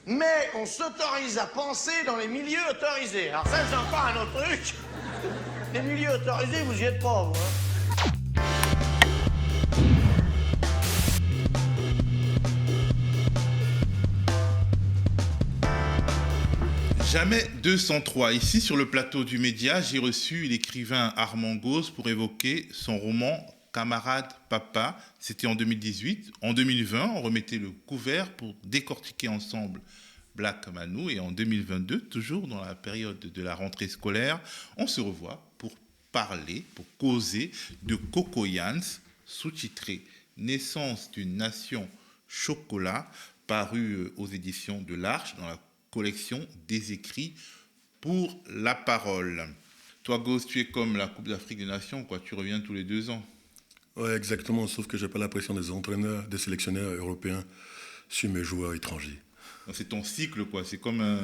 Mais on s'autorise à penser dans les milieux autorisés. Alors ça, c'est encore un autre truc. Les milieux autorisés, vous y êtes pas, vous, hein. Jamais 203. Ici, sur le plateau du Média, j'ai reçu l'écrivain Armand Gauze pour évoquer son roman Camarade Papa. C'était en 2018. En 2020, on remettait le couvert pour décortiquer ensemble Black Manou. Et en 2022, toujours dans la période de la rentrée scolaire, on se revoit pour parler, pour causer de Cocoyans, sous-titré Naissance d'une nation chocolat, paru aux éditions de l'Arche dans la collection des écrits pour la parole. Toi, Gauze, tu es comme la Coupe d'Afrique des Nations, quoi. Tu reviens tous les 2 ans. Ouais, exactement, sauf que j'ai pas la pression des entraîneurs, des sélectionneurs européens sur mes joueurs étrangers. C'est ton cycle, quoi. C'est comme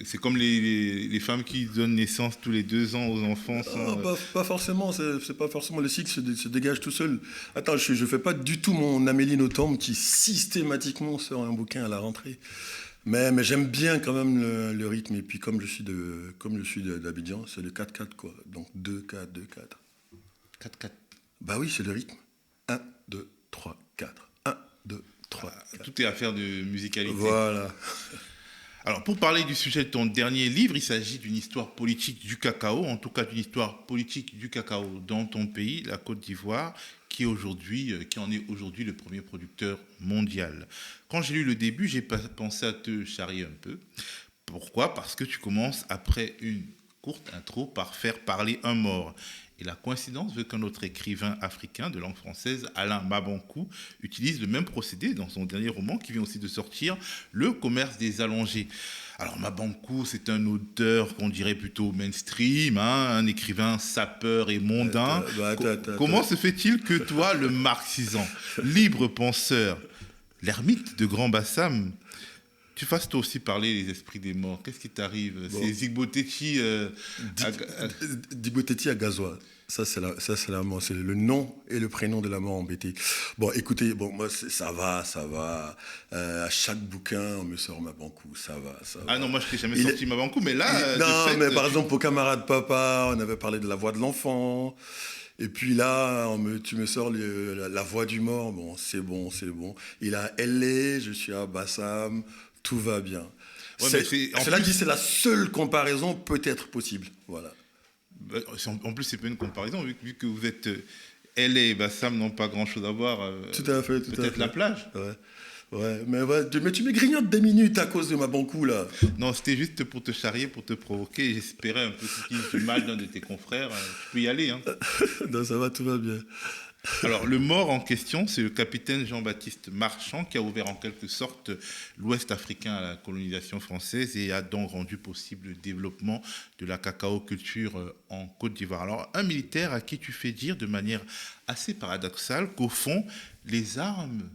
c'est comme les femmes qui donnent naissance tous les 2 ans aux enfants. Sans, pas forcément, c'est pas forcément le cycle se dégage tout seul. Attends, je fais pas du tout mon Amélie Nothomb qui systématiquement sort un bouquin à la rentrée. Mais j'aime bien quand même le rythme. Et puis comme je suis d'Abidjan, c'est le 4-4 quoi. Donc 2-4, 2-4. 4-4. Bah oui, c'est le rythme. 1, 2, 3, 4. 1, 2, 3, 4. Tout est affaire de musicalité. Voilà. Alors, pour parler du sujet de ton dernier livre, il s'agit d'une histoire politique du cacao, en tout cas d'une histoire politique du cacao dans ton pays, la Côte d'Ivoire, qui en est aujourd'hui le premier producteur mondial. Quand j'ai lu le début, j'ai pensé à te charrier un peu. Pourquoi ? Parce que tu commences après une courte intro par faire parler un mort. Et la coïncidence veut qu'un autre écrivain africain de langue française, Alain Mabankou, utilise le même procédé dans son dernier roman qui vient aussi de sortir, Le commerce des allongés. Alors Mabankou, c'est un auteur qu'on dirait plutôt mainstream, un écrivain sapeur et mondain. Comment se fait-il que toi, le marxisant, libre penseur, l'ermite de Grand Bassam, tu fasses toi aussi parler les esprits des morts? Qu'est-ce qui t'arrive? C'est Zigbotechi Zigbotechi à Gazois. Ça, c'est la mort. C'est le nom et le prénom de la mort embêtée. Bon, écoutez, moi, ça va. À chaque bouquin, on me sort Mabankou. Ça va. Ah non, moi, je t'ai jamais sorti Mabankou, mais là... non, mais par exemple, pour Camarade Papa, on avait parlé de la voix de l'enfant. Et puis là, tu me sors la voix du mort. Bon, c'est bon. Il a LA, je suis à Bassam. Tout va bien. Ouais, cela dit, c'est la seule comparaison peut-être possible. Voilà. En plus, c'est pas une comparaison, vu que vous êtes LA et Bassam n'ont pas grand-chose à voir. Tout à fait. Peut-être la plage. Ouais, mais tu me grignotes des minutes à cause de Mabankou, là. Non, c'était juste pour te charrier, pour te provoquer. J'espérais un peu qu'il y ait du mal d'un de tes confrères. Tu peux y aller. Hein. Non, ça va, tout va bien. Alors, le mort en question, c'est le capitaine Jean-Baptiste Marchand qui a ouvert en quelque sorte l'Ouest africain à la colonisation française et a donc rendu possible le développement de la cacao-culture en Côte d'Ivoire. Alors, un militaire à qui tu fais dire de manière assez paradoxale qu'au fond, les armes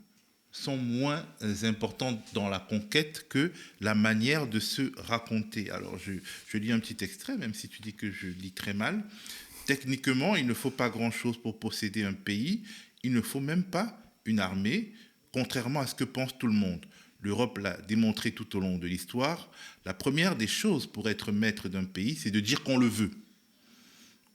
sont moins importantes dans la conquête que la manière de se raconter. Alors, je lis un petit extrait, même si tu dis que je lis très mal. Techniquement, il ne faut pas grand-chose pour posséder un pays. Il ne faut même pas une armée, contrairement à ce que pense tout le monde. L'Europe l'a démontré tout au long de l'histoire. La première des choses pour être maître d'un pays, c'est de dire qu'on le veut.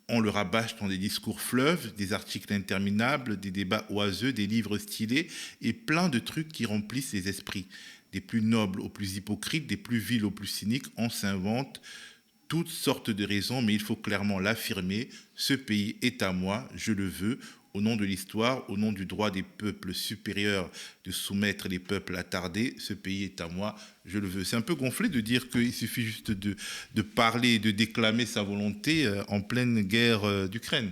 On le rabâche dans des discours fleuves, des articles interminables, des débats oiseux, des livres stylés et plein de trucs qui remplissent les esprits. Des plus nobles aux plus hypocrites, des plus vils aux plus cyniques, on s'invente toutes sortes de raisons, mais il faut clairement l'affirmer. Ce pays est à moi, je le veux, au nom de l'histoire, au nom du droit des peuples supérieurs de soumettre les peuples attardés. Ce pays est à moi, je le veux. C'est un peu gonflé de dire qu'il suffit juste de parler et de déclamer sa volonté en pleine guerre d'Ukraine.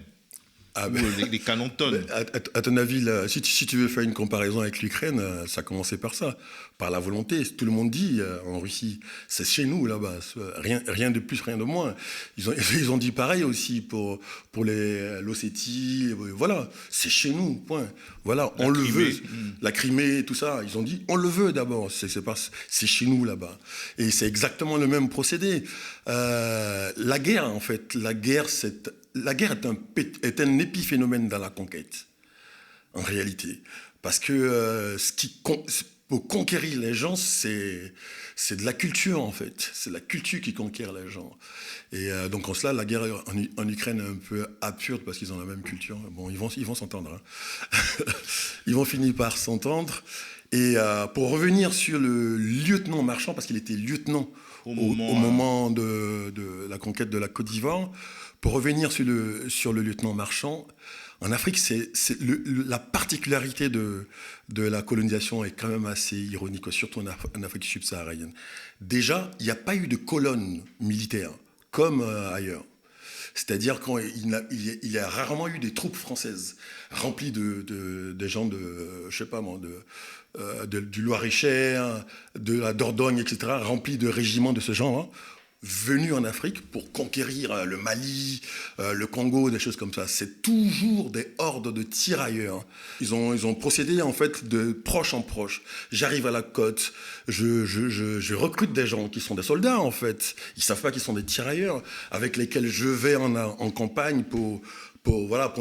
Les canons tonnent. À ton avis, là, si tu veux faire une comparaison avec l'Ukraine, ça a commencé par ça, par la volonté. Tout le monde dit en Russie, c'est chez nous là-bas, rien de plus, rien de moins. Ils ont dit pareil aussi pour l'Ossétie, voilà, c'est chez nous, point. Voilà, on le veut. La Crimée, tout ça, ils ont dit, on le veut d'abord, c'est chez nous là-bas. Et c'est exactement le même procédé. La guerre, en fait, la guerre est un épiphénomène dans la conquête, en réalité. Parce que pour conquérir les gens, c'est de la culture, en fait. C'est la culture qui conquiert les gens. Et donc, en cela, la guerre en Ukraine est un peu absurde parce qu'ils ont la même culture. Bon, ils vont s'entendre. Hein. Ils vont finir par s'entendre. Et pour revenir sur le lieutenant Marchand, parce qu'il était lieutenant au moment de la conquête de la Côte d'Ivoire, pour revenir sur le lieutenant Marchand, en Afrique, la particularité de la colonisation est quand même assez ironique, surtout en Afrique subsaharienne. Déjà, il n'y a pas eu de colonne militaire, comme ailleurs. C'est-à-dire qu'il y a rarement eu des troupes françaises remplies de gens je sais pas moi, du Loir-et-Cher, de la Dordogne, etc., remplies de régiments de ce genre, hein, venus en Afrique pour conquérir le Mali, le Congo, des choses comme ça. C'est toujours des hordes de tirailleurs. Ils ont procédé en fait de proche en proche. J'arrive à la côte, je recrute des gens qui sont des soldats en fait. Ils savent pas qu'ils sont des tirailleurs avec lesquels je vais en campagne pour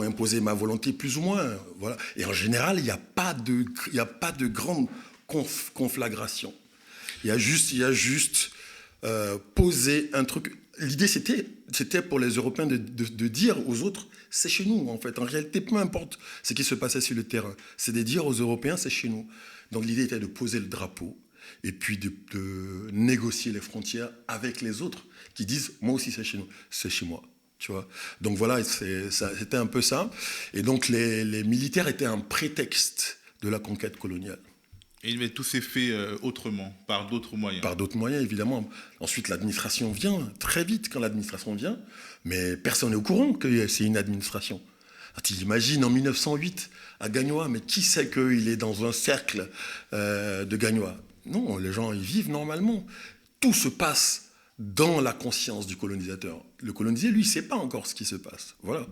imposer ma volonté plus ou moins. Voilà. Et en général, il n'y a pas de grande conflagration. Il y a juste poser un truc. L'idée, c'était pour les Européens de dire aux autres, c'est chez nous, en fait. En réalité, peu importe ce qui se passait sur le terrain, c'est de dire aux Européens, c'est chez nous. Donc l'idée était de poser le drapeau et puis de négocier les frontières avec les autres qui disent, moi aussi, c'est chez nous, c'est chez moi. Tu vois. Donc voilà, c'était un peu ça. Et donc les militaires étaient un prétexte de la conquête coloniale. Et tout s'est fait autrement, par d'autres moyens. Par d'autres moyens, évidemment. Ensuite, l'administration vient, très vite quand l'administration vient, mais personne n'est au courant que c'est une administration. Tu imagines en 1908, à Gagnois, mais qui sait qu'il est dans un cercle de Gagnois? Non, les gens y vivent normalement. Tout se passe dans la conscience du colonisateur. Le colonisé, lui, ne sait pas encore ce qui se passe. Voilà.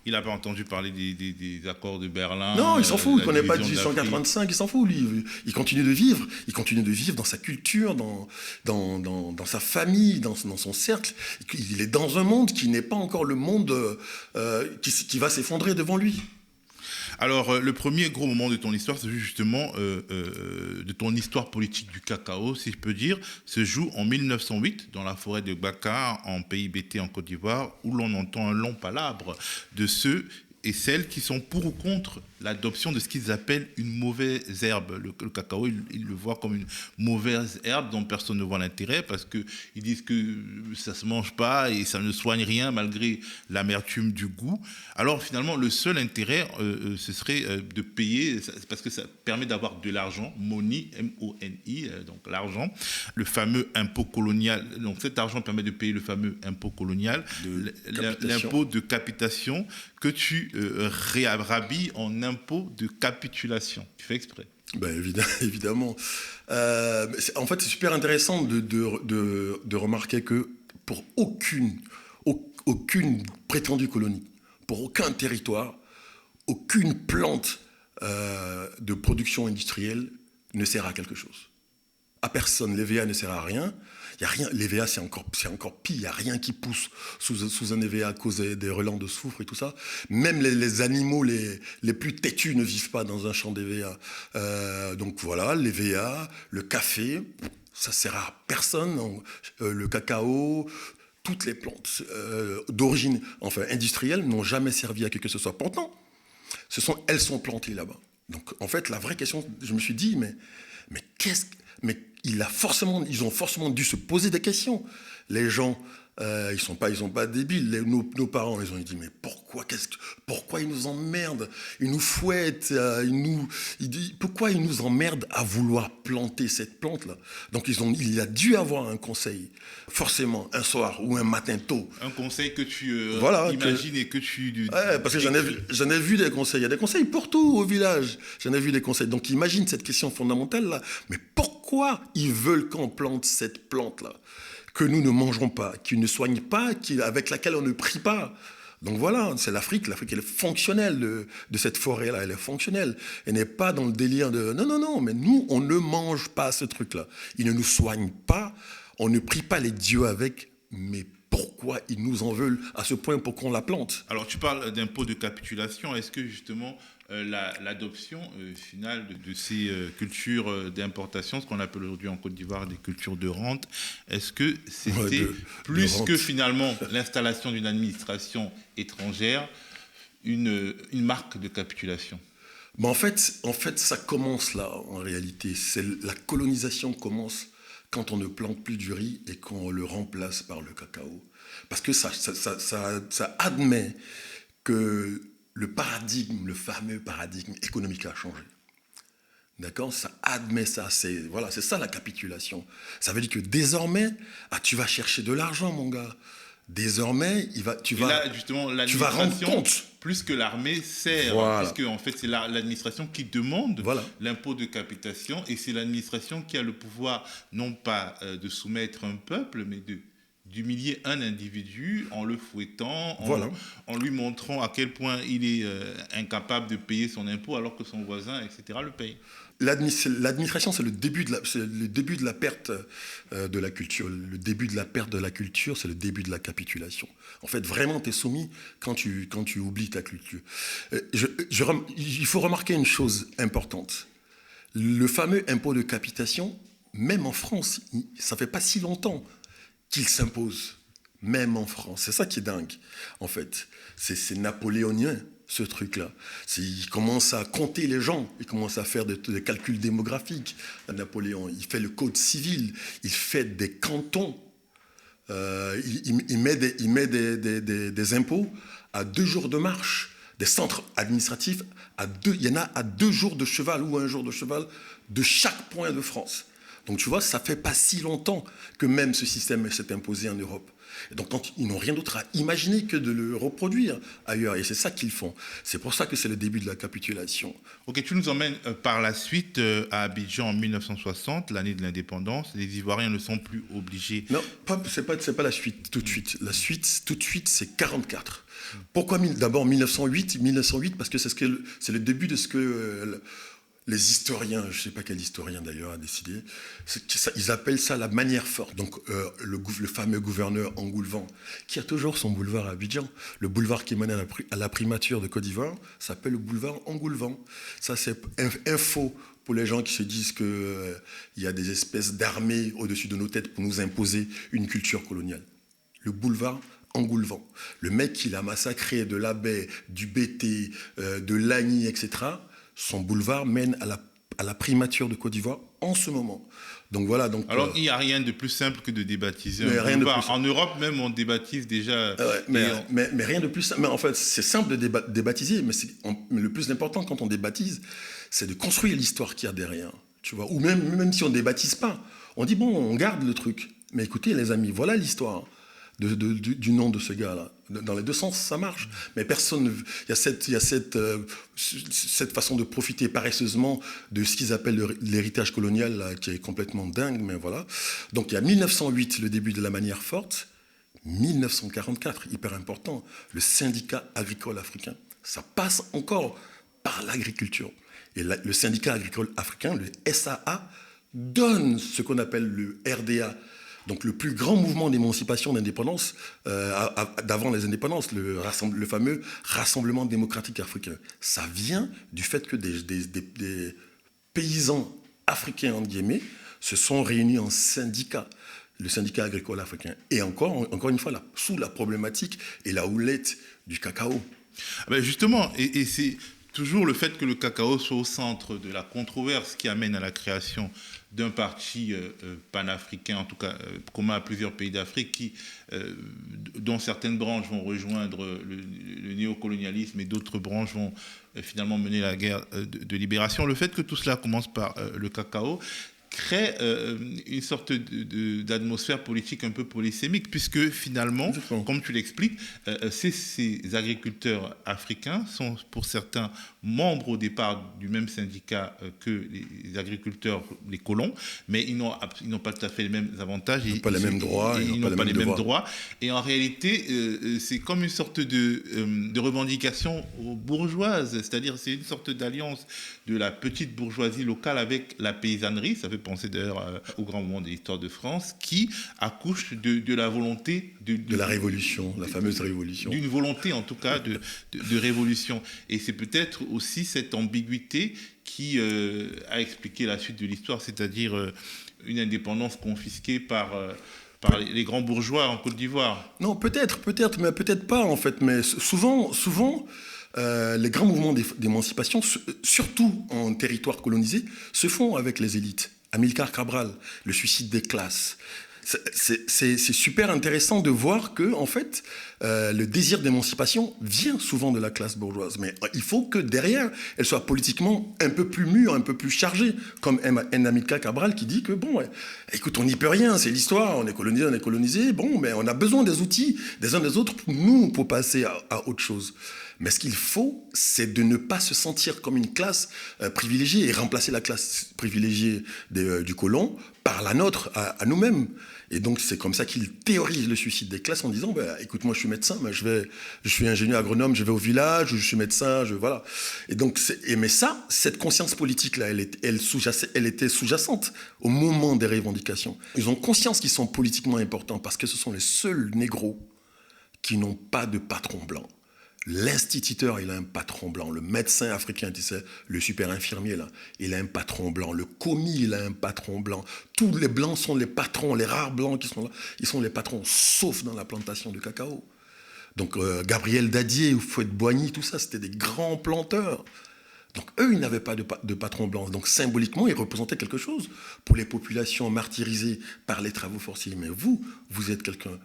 Il n'a pas entendu parler des accords de Berlin. Non, il s'en fout. Il ne connaît pas 1885, il s'en fout, lui. Il continue de vivre. Il continue de vivre dans sa culture, dans sa famille, dans son cercle. Il est dans un monde qui n'est pas encore le monde qui va s'effondrer devant lui. Alors, le premier gros moment de ton histoire, c'est justement de ton histoire politique du cacao, si je peux dire, se joue en 1908 dans la forêt de Bakar, en pays Bété, en Côte d'Ivoire, où l'on entend un long palabre de ceux et celles qui sont pour ou contre l'adoption de ce qu'ils appellent une mauvaise herbe. Le cacao, ils le voient comme une mauvaise herbe dont personne ne voit l'intérêt parce qu'ils disent que ça ne se mange pas et ça ne soigne rien malgré l'amertume du goût. Alors finalement, le seul intérêt, ce serait de payer, parce que ça permet d'avoir de l'argent, money, M-O-N-I, donc l'argent, le fameux impôt colonial. Donc cet argent permet de payer le fameux impôt colonial, l'impôt de capitation que tu réhabilles en impôt de capitulation. Tu fais exprès. Ben évidemment. En fait, c'est super intéressant de remarquer que pour aucune prétendue colonie, pour aucun territoire, aucune plante de production industrielle ne sert à quelque chose. À personne. l'EVA ne sert à rien. Il y a rien. L'EVA, c'est encore pire. Il n'y a rien qui pousse sous un EVA à cause des relents de soufre et tout ça. Même les animaux les plus têtus ne vivent pas dans un champ d'EVA. Donc voilà, l'EVA, le café, ça sert à personne. Le cacao, toutes les plantes d'origine industrielle n'ont jamais servi à qui que ce soit. Pourtant, elles sont plantées là-bas. Donc en fait, la vraie question, je me suis dit, mais ils ont forcément dû se poser des questions. Les gens, ils sont pas débiles. Nos parents, ils ont dit, mais pourquoi ils nous emmerdent? Ils nous fouettent, pourquoi ils nous emmerdent à vouloir planter cette plante-là? Donc il a dû avoir un conseil, forcément, un soir ou un matin tôt. Un conseil que tu imagines et que tu... Ouais, parce que j'en ai vu des conseils. Il y a des conseils pour tout au village. J'en ai vu des conseils. Donc imagine cette question fondamentale-là. Mais pourquoi ils veulent qu'on plante cette plante-là que nous ne mangerons pas, qui ne soigne pas, avec laquelle on ne prie pas? Donc voilà, c'est l'Afrique. L'Afrique, elle est fonctionnelle de cette forêt-là. Elle est fonctionnelle. Elle n'est pas dans le délire de... Non, mais nous, on ne mange pas ce truc-là. Ils ne nous soignent pas. On ne prie pas les dieux avec. Mais pourquoi ils nous en veulent à ce point pour qu'on la plante? Alors, tu parles d'impôt de capitulation. Est-ce que, justement, l'adoption finale de ces cultures d'importation, ce qu'on appelle aujourd'hui en Côte d'Ivoire des cultures de rente, est-ce que c'était plus que finalement l'installation d'une administration étrangère, une marque de capitulation? Mais en fait, ça commence là, en réalité. La colonisation commence quand on ne plante plus du riz et qu'on le remplace par le cacao. Parce que ça admet que le fameux paradigme économique a changé. D'accord? Ça admet ça. C'est ça la capitulation. Ça veut dire que désormais, tu vas chercher de l'argent, mon gars. Désormais, tu vas rendre compte. Plus que l'armée sert, puisque en fait c'est l'administration qui demande l'impôt de capitation, et c'est l'administration qui a le pouvoir non pas de soumettre un peuple, mais d'humilier un individu en le fouettant, en lui montrant à quel point il est incapable de payer son impôt alors que son voisin, etc., le paye. L'administration, c'est le début de la perte de la culture. Le début de la perte de la culture, c'est le début de la capitulation. En fait, vraiment, tu es soumis quand tu oublies ta culture. Il faut remarquer une chose importante. Le fameux impôt de capitation, même en France, ça fait pas si longtemps qu'il s'impose. Même en France. C'est ça qui est dingue, en fait. C'est napoléonien, ce truc-là. Il commence à compter les gens, il commence à faire des calculs démographiques. Napoléon, il fait le code civil, il fait des cantons, il met des impôts à 2 jours de marche, des centres administratifs, il y en a à 2 jours de cheval ou 1 jour de cheval de chaque point de France. Donc tu vois, ça fait pas si longtemps que même ce système s'est imposé en Europe. Et donc ils n'ont rien d'autre à imaginer que de le reproduire ailleurs. Et c'est ça qu'ils font. C'est pour ça que c'est le début de la capitulation. Ok, tu nous emmènes par la suite à Abidjan en 1960, l'année de l'indépendance. Les Ivoiriens ne sont plus obligés... Non, c'est pas la suite tout de suite. La suite, tout de suite, c'est 44. Pourquoi d'abord 1908 parce que c'est le début de ce que... les historiens, je ne sais pas quel historien d'ailleurs a décidé, ils appellent ça la manière forte. Donc le fameux gouverneur Engoulevent, qui a toujours son boulevard à Abidjan, le boulevard qui menait à la primature de Côte d'Ivoire, s'appelle le boulevard Engoulevent. Ça c'est info pour les gens qui se disent qu'il y a des espèces d'armées au-dessus de nos têtes pour nous imposer une culture coloniale. Le boulevard Engoulevent. Le mec qui l'a massacré de l'Abbé, du Bété, de Lagny, etc., son boulevard mène à la primature de Côte d'Ivoire en ce moment. Donc voilà. Alors il n'y a rien de plus simple que de débaptiser un boulevard. En Europe même, on débaptise déjà. Mais rien de plus simple. Mais en fait, c'est simple de débaptiser, mais le plus important quand on débaptise, c'est de construire l'histoire qu'il y a derrière. Tu vois. Ou même si on ne débaptise pas, on dit bon, on garde le truc. Mais écoutez les amis, voilà l'histoire du nom de ce gars-là. Dans les deux sens, ça marche. Mais personne... Il y a cette façon de profiter paresseusement de ce qu'ils appellent l'héritage colonial, là, qui est complètement dingue, mais voilà. Donc il y a 1908, le début de la manière forte. 1944, hyper important, le syndicat agricole africain. Ça passe encore par l'agriculture. Et le syndicat agricole africain, le SAA, donne ce qu'on appelle le RDA, donc le plus grand mouvement d'émancipation d'indépendance d'avant les indépendances, le fameux Rassemblement démocratique africain. Ça vient du fait que des paysans africains, entre guillemets, se sont réunis en syndicat, le syndicat agricole africain. Et encore une fois, sous la problématique et la houlette du cacao. Ben justement, et c'est toujours le fait que le cacao soit au centre de la controverse qui amène à la création d'un parti panafricain, en tout cas commun à plusieurs pays d'Afrique, dont certaines branches vont rejoindre le néocolonialisme et d'autres branches vont finalement mener la guerre de libération. Le fait que tout cela commence par le cacao crée une sorte d'atmosphère politique un peu polysémique, puisque finalement, comme tu l'expliques, ces agriculteurs africains sont pour certains membres au départ du même syndicat que les agriculteurs, les colons, mais ils n'ont pas tout à fait les mêmes avantages. Ils n'ont pas les mêmes droits. Ils n'ont pas les mêmes droits. Et en réalité, c'est comme une sorte de revendication bourgeoise, c'est-à-dire c'est une sorte d'alliance de la petite bourgeoisie locale avec la paysannerie. Ça fait penser d'ailleurs au grand moment de l'histoire de France, qui accouche de la volonté de la révolution, la fameuse révolution. D'une volonté en tout cas de révolution. Et c'est peut-être aussi cette ambiguïté qui a expliqué la suite de l'histoire, c'est-à-dire une indépendance confisquée par les grands bourgeois en Côte d'Ivoire. Non, peut-être, mais peut-être pas en fait. Mais souvent, les grands mouvements d'émancipation, surtout en territoire colonisé, se font avec les élites. Amilcar Cabral, le suicide des classes. C'est super intéressant de voir que, en fait, le désir d'émancipation vient souvent de la classe bourgeoise. Mais il faut que derrière, elle soit politiquement un peu plus mûre, un peu plus chargée. Comme Amilcar Cabral qui dit que, bon, écoute, on n'y peut rien, c'est l'histoire, on est colonisé, bon, mais on a besoin des outils des uns des autres pour passer à autre chose. Mais ce qu'il faut, c'est de ne pas se sentir comme une classe privilégiée et remplacer la classe privilégiée du colon par la nôtre à nous-mêmes. Et donc, c'est comme ça qu'il théorise le suicide des classes en disant écoute, moi, je suis médecin, mais je suis ingénieur agronome, je vais au village, je suis médecin, voilà. Et donc, mais ça, cette conscience politique-là, elle était sous-jacente au moment des revendications. Ils ont conscience qu'ils sont politiquement importants parce que ce sont les seuls négros qui n'ont pas de patron blanc. L'instituteur, il a un patron blanc. Le médecin africain, tu sais, le super infirmier, là, il a un patron blanc. Le commis, il a un patron blanc. Tous les blancs sont les patrons. Les rares blancs qui sont là, ils sont les patrons, sauf dans la plantation de cacao. Donc, Gabriel Dadier ou Fouette-Boigny, tout ça, c'était des grands planteurs. Donc, eux, ils n'avaient pas de patron blanc. Donc, symboliquement, ils représentaient quelque chose pour les populations martyrisées par les travaux forcés. Mais vous êtes quelqu'un...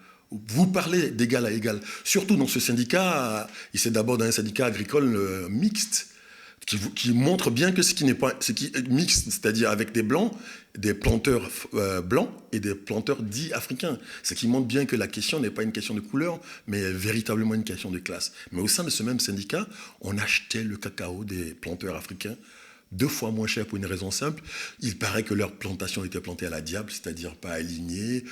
Vous parlez d'égal à égal. Surtout dans ce syndicat, il s'est d'abord dans un syndicat agricole mixte, qui montre bien que ce qui est mixte, c'est-à-dire avec des blancs, des planteurs blancs et des planteurs dits africains. Ce qui montre bien que la question n'est pas une question de couleur, mais véritablement une question de classe. Mais au sein de ce même syndicat, on achetait le cacao des planteurs africains 2 fois moins cher pour une raison simple. Il paraît que leur plantation était plantée à la diable, c'est-à-dire pas alignée,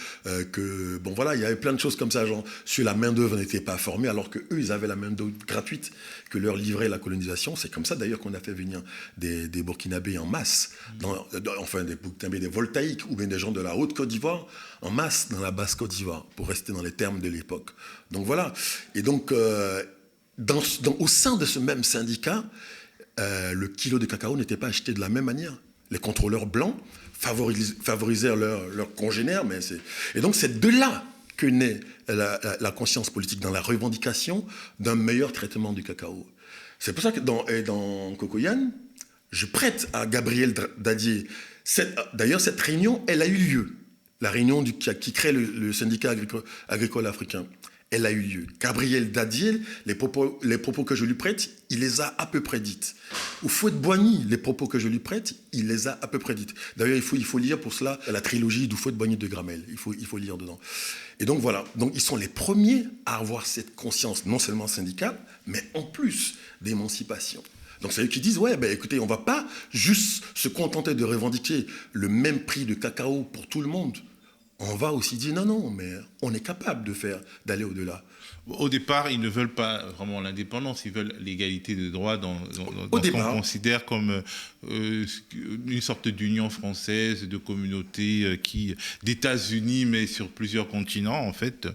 que, bon voilà, il y avait plein de choses comme ça, genre, sur la main-d'œuvre n'était pas formée, alors qu'eux, ils avaient la main-d'œuvre gratuite que leur livrait la colonisation. C'est comme ça, d'ailleurs, qu'on a fait venir des Burkinabés en masse, des Burkinabés, des Voltaïques, ou bien des gens de la Haute-Côte d'Ivoire, en masse dans la Basse-Côte d'Ivoire, pour rester dans les termes de l'époque. Donc voilà. Et donc, au sein de ce même syndicat, le kilo de cacao n'était pas acheté de la même manière. Les contrôleurs blancs favorisèrent leurs congénères. Et donc, c'est de là que naît la conscience politique, dans la revendication d'un meilleur traitement du cacao. C'est pour ça que dans Cocoyane, je prête à Gabriel Dadier. D'ailleurs, cette réunion, elle a eu lieu. La réunion qui crée le syndicat agricole africain. Elle a eu lieu. Gabriel Dadier, les propos que je lui prête, il les a à peu près dites. Ou Fouette-Boigny, les propos que je lui prête, il les a à peu près dites. D'ailleurs, il faut lire pour cela la trilogie du Fouette-Boigny de Gramel. Il faut lire dedans. Et donc voilà. Donc ils sont les premiers à avoir cette conscience, non seulement syndicale, mais en plus d'émancipation. Donc c'est eux qui disent, écoutez, on ne va pas juste se contenter de revendiquer le même prix de cacao pour tout le monde. On va aussi dire non, mais on est capable d'aller au-delà. Au départ, ils ne veulent pas vraiment l'indépendance, ils veulent l'égalité de droits dans ce qu'on considère comme une sorte d'union française, de communauté d'États-Unis, mais sur plusieurs continents, en fait.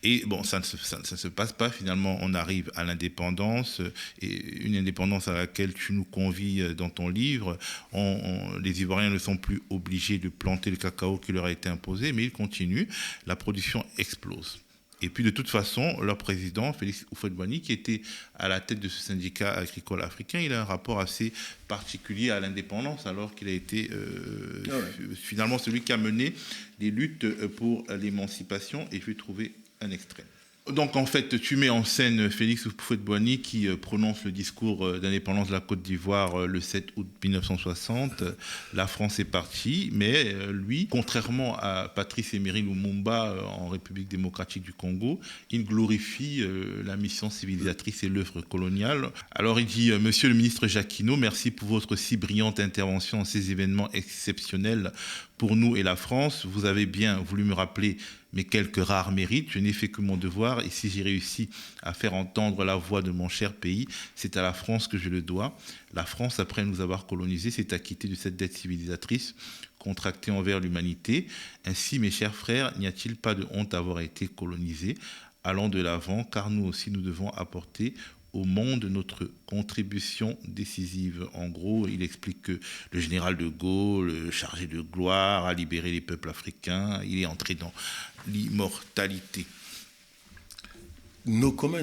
Et bon, ça ne se passe pas, finalement. On arrive à l'indépendance, et une indépendance à laquelle tu nous convies dans ton livre. Les Ivoiriens ne sont plus obligés de planter le cacao qui leur a été imposé, mais ils continuent. La production explose. Et puis, de toute façon, leur président, Félix Houphouët-Boigny, qui était à la tête de ce syndicat agricole africain, il a un rapport assez particulier à l'indépendance, alors qu'il a été finalement celui qui a mené les luttes pour l'émancipation. Et je vais trouver un extrait. Donc, en fait, tu mets en scène Félix Houphouët-Boigny qui prononce le discours d'indépendance de la Côte d'Ivoire le 7 août 1960. La France est partie, mais lui, contrairement à Patrice Emery Lumumba en République démocratique du Congo, il glorifie la mission civilisatrice et l'œuvre coloniale. Alors, il dit « Monsieur le ministre Jacquinot, merci pour votre si brillante intervention dans ces événements exceptionnels pour nous et la France. Vous avez bien voulu me rappeler mes quelques rares mérites. Je n'ai fait que mon devoir, et si j'ai réussi à faire entendre la voix de mon cher pays, c'est à la France que je le dois. La France, après nous avoir colonisés, s'est acquittée de cette dette civilisatrice contracté envers l'humanité. Ainsi, mes chers frères, n'y a-t-il pas de honte d'avoir été colonisés? Allons de l'avant, car nous aussi, nous devons apporter au monde notre contribution décisive. En gros, il explique que le général de Gaulle, chargé de gloire, a libéré les peuples africains, il est entré dans l'immortalité. No comment.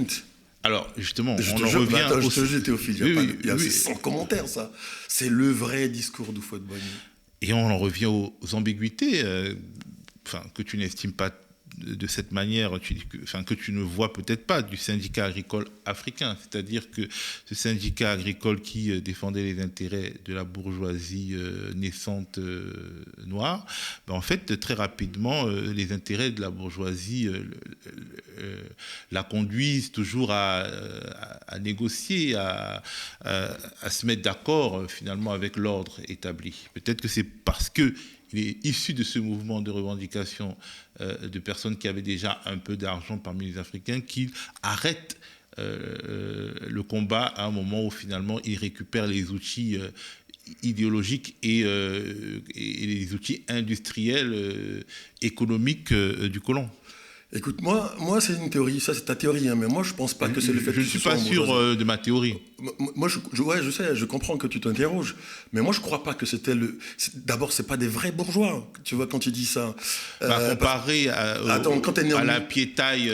Alors, justement, Je on te en jure, revient... attends, je te aussi- jure, Théophile, Oui, il y a oui. sans commentaire, ça. C'est le vrai discours d'Houphouët-Boigny. Et on en revient aux ambiguïtés, que tu n'estimes pas de cette manière, que tu ne vois peut-être pas du syndicat agricole africain. C'est-à-dire que ce syndicat agricole qui défendait les intérêts de la bourgeoisie naissante noire, en fait, très rapidement, les intérêts de la bourgeoisie la conduisent toujours à négocier, à se mettre d'accord finalement avec l'ordre établi. Peut-être que c'est parce que il est issu de ce mouvement de revendication de personnes qui avaient déjà un peu d'argent parmi les Africains qu'il arrête le combat à un moment où finalement il récupère les outils idéologiques et les outils industriels, économiques du colon. Écoute, moi c'est une théorie, ça c'est ta théorie, hein, mais moi je pense pas que c'est le fait Je ne que suis ce soit pas en sûr bourgeoisie. de ma théorie. Moi, ouais, je sais, je comprends que tu t'interroges, mais moi je crois pas que c'était le. D'abord, c'est pas des vrais bourgeois, tu vois, quand tu dis ça. Comparé Attends, quand t'es né à en la piétaille...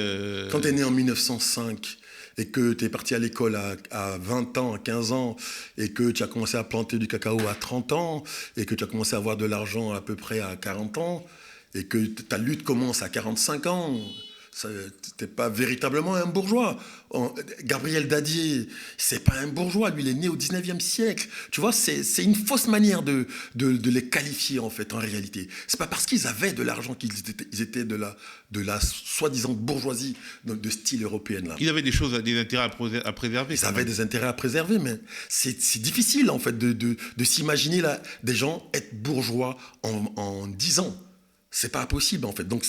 Quand tu es né en 1905 et que tu es parti à l'école à 20 ans, à 15 ans, et que tu as commencé à planter du cacao à 30 ans, et que tu as commencé à avoir de l'argent à peu près à 40 ans, et que ta lutte commence à 45 ans, tu n'es pas véritablement un bourgeois. Gabriel Dadier, c'est pas un bourgeois, lui il est né au 19e siècle. Tu vois, c'est une fausse manière de les qualifier en fait, en réalité. C'est pas parce qu'ils avaient de l'argent qu'ils étaient de la soi-disant bourgeoisie de style européenne là. Il avait des intérêts à préserver. Ils avaient des intérêts à préserver, mais c'est difficile en fait de s'imaginer là des gens être bourgeois en 10 ans. C'est pas possible en fait. Donc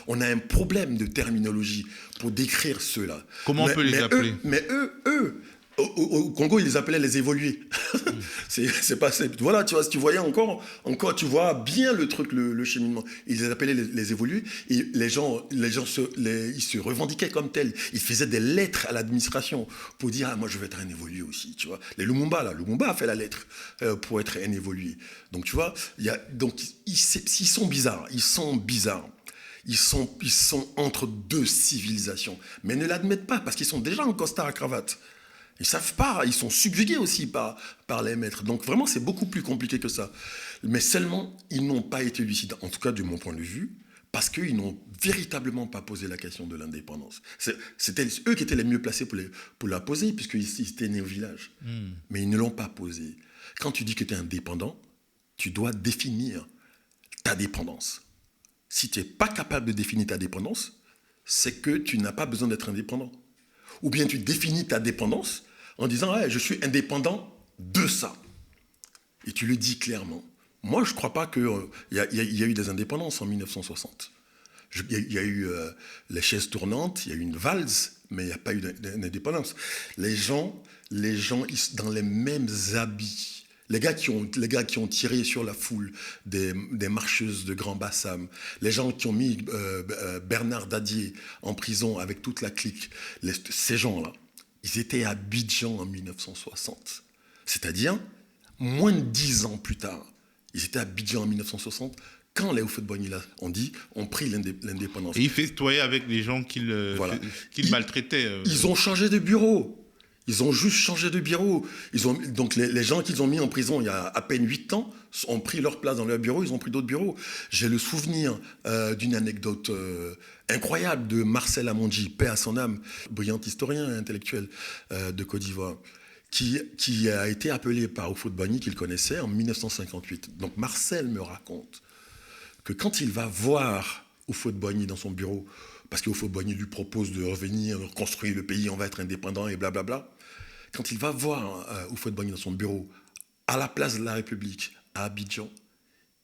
on a un problème de terminologie pour décrire ceux-là. Comment on peut les appeler? Eux, au Congo, ils les appelaient les évolués. C'est pas simple. Voilà, tu vois, si tu voyais encore, tu vois bien le truc, le cheminement. Ils les appelaient les évolués et les gens ils se revendiquaient comme tels. Ils faisaient des lettres à l'administration pour dire moi je veux être un évolué aussi, tu vois. Les Lumumba a fait la lettre pour être un évolué. Donc tu vois, ils sont bizarres, ils sont entre deux civilisations, mais ne l'admettent pas parce qu'ils sont déjà en costard à cravate. Ils savent pas, ils sont subjugués aussi par les maîtres. Donc vraiment, c'est beaucoup plus compliqué que ça. Mais seulement, ils n'ont pas été lucides, en tout cas de mon point de vue, parce qu'ils n'ont véritablement pas posé la question de l'indépendance. C'était eux qui étaient les mieux placés pour la poser, puisqu'ils étaient nés au village. Mais ils ne l'ont pas posée. Quand tu dis que tu es indépendant, tu dois définir ta dépendance. Si tu n'es pas capable de définir ta dépendance, c'est que tu n'as pas besoin d'être indépendant. Ou bien tu définis ta dépendance en disant hey, « je suis indépendant de ça ». Et tu le dis clairement. Moi, je ne crois pas qu'il y a eu des indépendances en 1960. Il y a eu les chaises tournantes, il y a eu une valse, mais il n'y a pas eu d'indépendance. Les gens dans les mêmes habits. Les gars qui ont tiré sur la foule des marcheuses de Grand Bassam, les gens qui ont mis Bernard Dadier en prison avec toute la clique, ces gens-là, ils étaient à Abidjan en 1960. C'est-à-dire, moins de 10 ans plus tard, ils étaient à Abidjan en 1960, quand les Houphouët-Boigny ont pris l'indépendance. Et il festoyait avec les gens qu'il maltraitait. Ils ont changé de bureau. Ils ont juste changé de bureau. Donc les gens qu'ils ont mis en prison il y a à peine 8 ans ont pris leur place dans leur bureau, ils ont pris d'autres bureaux. J'ai le souvenir d'une anecdote incroyable de Marcel Amondji, paix à son âme, brillant historien et intellectuel de Côte d'Ivoire, qui a été appelé par Houphouët-Boigny, qu'il connaissait, en 1958. Donc Marcel me raconte que quand il va voir Houphouët-Boigny dans son bureau, parce qu'Houphouët-Boigny lui propose de revenir, de reconstruire le pays, on va être indépendant et blablabla. Quand il va voir Houphouët-Boigny dans son bureau, à la place de la République, à Abidjan,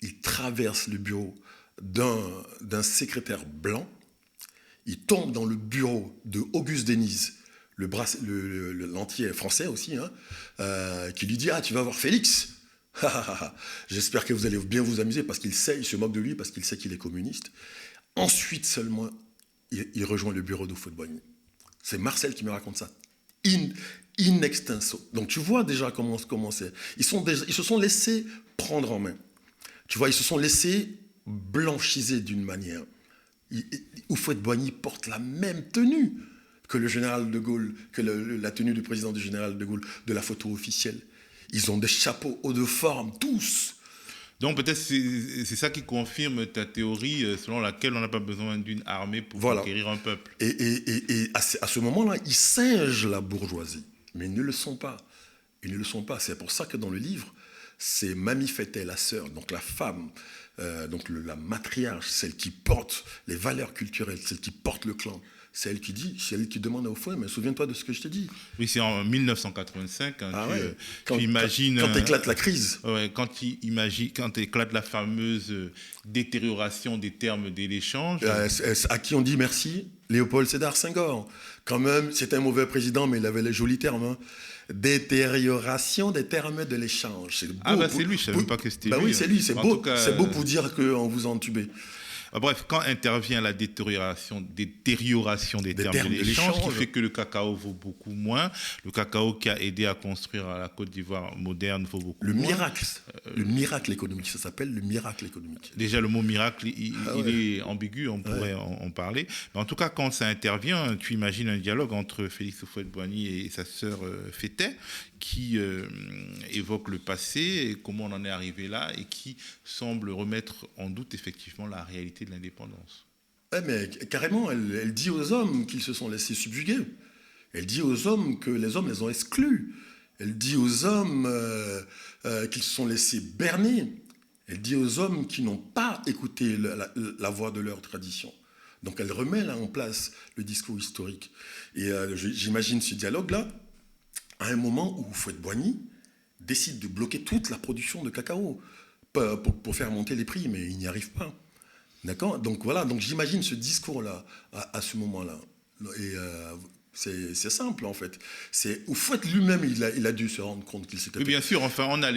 il traverse le bureau d'un secrétaire blanc, il tombe dans le bureau de Auguste Denise, l'entier français aussi, qui lui dit « Ah, tu vas voir Félix !» J'espère que vous allez bien vous amuser parce qu'il sait, il se moque de lui parce qu'il sait qu'il est communiste. Ensuite seulement, il rejoint le bureau de Houphouët-Boigny. C'est Marcel qui me raconte ça. In extenso. Donc tu vois déjà comment c'est. Ils se sont laissés prendre en main. Tu vois, ils se sont laissés blanchiser d'une manière. Houphouët-Boigny porte la même tenue que le général de Gaulle, que la tenue du président du général de Gaulle, de la photo officielle. Ils ont des chapeaux hauts de forme, tous. Donc peut-être c'est ça qui confirme ta théorie selon laquelle on n'a pas besoin d'une armée pour conquérir un peuple. Et à ce moment-là, ils singent la bourgeoisie. Mais ils ne le sont pas. Ils ne le sont pas. C'est pour ça que dans le livre, c'est Mamie Fétet, la sœur, donc la femme, donc la matriarche, celle qui porte les valeurs culturelles, celle qui porte le clan. C'est elle qui dit, c'est elle qui demande à Houphouët, mais souviens-toi de ce que je t'ai dit. Oui, c'est en 1985. Tu imagines quand éclate la crise. Quand éclate la fameuse détérioration des termes de l'échange. À qui on dit merci? Léopold Sédar Senghor. Quand même, c'était un mauvais président, mais il avait les jolis termes. Hein. Détérioration des termes de l'échange. C'est beau c'est lui, je ne savais même pas que c'était lui. Oui, c'est lui, c'est beau. Cas, c'est beau pour dire qu'on vous a entubé. Bref, quand intervient la détérioration des termes de l'échange, qui fait que le cacao vaut beaucoup moins, le cacao qui a aidé à construire la Côte d'Ivoire moderne vaut beaucoup moins. Le miracle économique, ça s'appelle le miracle économique. Déjà, le mot miracle, il est ambigu, on pourrait en parler. Mais en tout cas, quand ça intervient, tu imagines un dialogue entre Félix Houphouët-Boigny et sa sœur Fétet, qui évoque le passé et comment on en est arrivé là et qui semble remettre en doute effectivement la réalité de l'indépendance. Ouais, mais carrément, elle dit aux hommes qu'ils se sont laissés subjuguer. Elle dit aux hommes que les hommes les ont exclus. Elle dit aux hommes qu'ils se sont laissés berner. Elle dit aux hommes qui n'ont pas écouté la voix de leur tradition. Donc elle remet là en place le discours historique. Et j'imagine ce dialogue-là à un moment où Houphouët-Boigny décide de bloquer toute la production de cacao pour faire monter les prix, mais il n'y arrive pas. D'accord ? Donc voilà, donc j'imagine ce discours-là à ce moment-là. Et c'est simple en fait. C'est Houphouët lui-même, il a dû se rendre compte qu'il s'était... Oui, bien sûr. Enfin, on a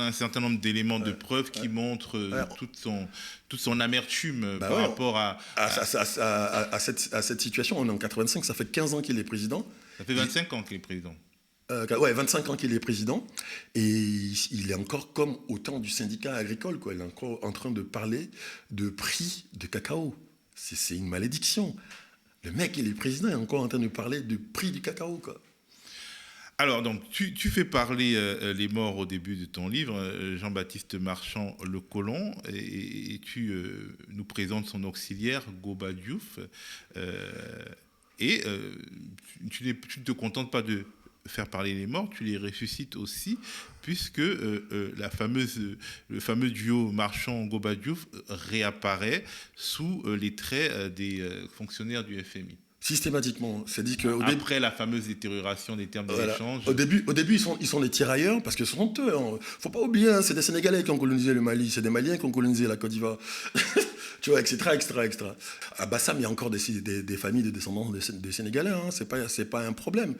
un certain nombre d'éléments de preuves qui montrent toute son amertume par rapport à cette situation. On est en 85, ça fait 15 ans qu'il est président. Ça fait 25 ans qu'il est président. 25 ans qu'il est président, et il est encore comme au temps du syndicat agricole, quoi. Il est encore en train de parler de prix de cacao. C'est une malédiction. Le mec, il est président, il est encore en train de parler de prix du cacao, quoi. Alors, donc, tu fais parler les morts au début de ton livre, Jean-Baptiste Marchand, le colon, et tu nous présentes son auxiliaire, Goba Diouf, et tu ne te contentes pas de faire parler les morts, tu les ressuscites aussi, puisque le fameux duo Marchand-Goba Diouf réapparaît sous les traits des fonctionnaires du FMI. Systématiquement. C'est-à-dire que après la fameuse détérioration des termes de l'échange. Au début ils sont des tirailleurs, parce que ce sont eux. Hein. Faut pas oublier, hein, c'est des Sénégalais qui ont colonisé le Mali, c'est des Maliens qui ont colonisé la Côte d'Ivoire. Tu vois, etc. À Bassam, il y a encore des familles de descendants de Sénégalais, hein. C'est pas un problème.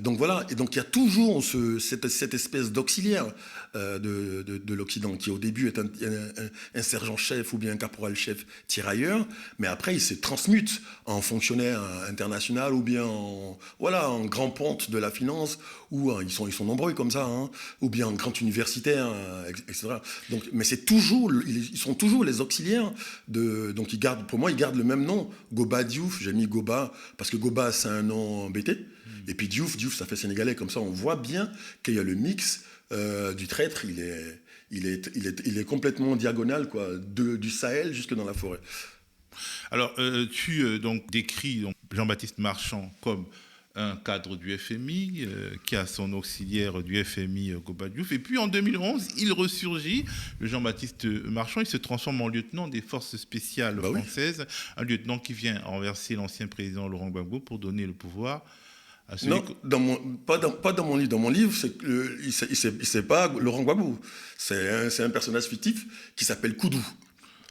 Donc voilà, et donc il y a toujours cette espèce d'auxiliaire de l'Occident, qui au début est un sergent-chef ou bien un caporal-chef tirailleur, mais après il se transmute en fonctionnaire international ou bien en grand ponte de la finance, ou ils sont nombreux comme ça, hein, ou bien en grand universitaire, etc. Donc, mais ils sont toujours les auxiliaires donc pour moi ils gardent le même nom, Goba Diouf. J'ai mis Goba parce que Goba c'est un nom embêté, et puis Diouf ça fait sénégalais, comme ça on voit bien qu'il y a le mix du traître, il est complètement diagonal, quoi, du Sahel jusque dans la forêt. Alors, tu décris Jean-Baptiste Marchand comme un cadre du FMI, qui a son auxiliaire du FMI, Goba Diouf. Et puis, en 2011, il ressurgit, le Jean-Baptiste Marchand, il se transforme en lieutenant des forces spéciales françaises, oui. Un lieutenant qui vient renverser l'ancien président Laurent Gbagbo pour donner le pouvoir à celui... Non, pas dans mon livre. Dans mon livre, c'est pas Laurent Gbagbo. C'est un personnage fictif qui s'appelle Koudou.